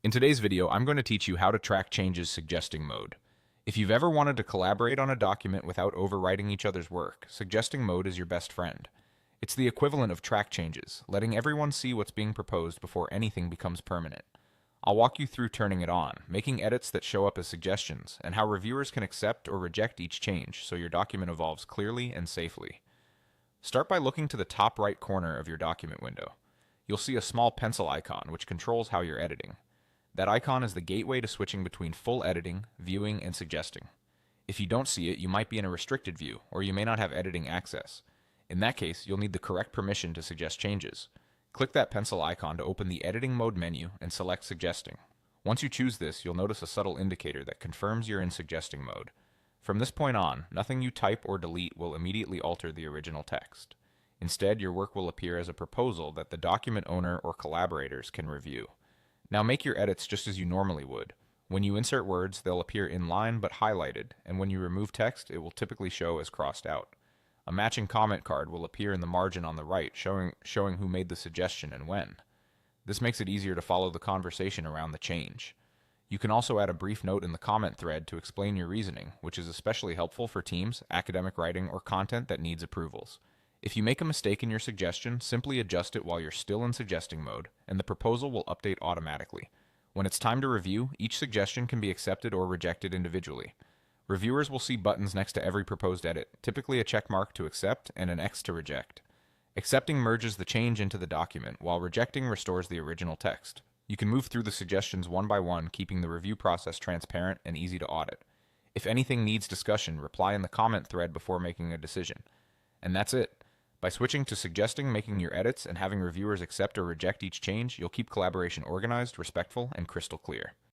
In today's video, I'm going to teach you how to track changes suggesting mode. If you've ever wanted to collaborate on a document without overwriting each other's work, suggesting mode is your best friend. It's the equivalent of track changes, letting everyone see what's being proposed before anything becomes permanent. I'll walk you through turning it on, making edits that show up as suggestions, and how reviewers can accept or reject each change so your document evolves clearly and safely. Start by looking to the top right corner of your document window. You'll see a small pencil icon which controls how you're editing. That icon is the gateway to switching between full editing, viewing, and suggesting. If you don't see it, you might be in a restricted view, or you may not have editing access. In that case, you'll need the correct permission to suggest changes. Click that pencil icon to open the editing mode menu and select suggesting. Once you choose this, you'll notice a subtle indicator that confirms you're in suggesting mode. From this point on, nothing you type or delete will immediately alter the original text. Instead, your work will appear as a proposal that the document owner or collaborators can review. Now make your edits just as you normally would. When you insert words, they'll appear in line but highlighted, and when you remove text, it will typically show as crossed out. A matching comment card will appear in the margin on the right, showing who made the suggestion and when. This makes it easier to follow the conversation around the change. You can also add a brief note in the comment thread to explain your reasoning, which is especially helpful for teams, academic writing, or content that needs approvals. If you make a mistake in your suggestion, simply adjust it while you're still in suggesting mode, and the proposal will update automatically. When it's time to review, each suggestion can be accepted or rejected individually. Reviewers will see buttons next to every proposed edit, typically a check mark to accept and an X to reject. Accepting merges the change into the document, while rejecting restores the original text. You can move through the suggestions one by one, keeping the review process transparent and easy to audit. If anything needs discussion, reply in the comment thread before making a decision. And that's it. By switching to suggesting, making your edits, and having reviewers accept or reject each change, you'll keep collaboration organized, respectful, and crystal clear.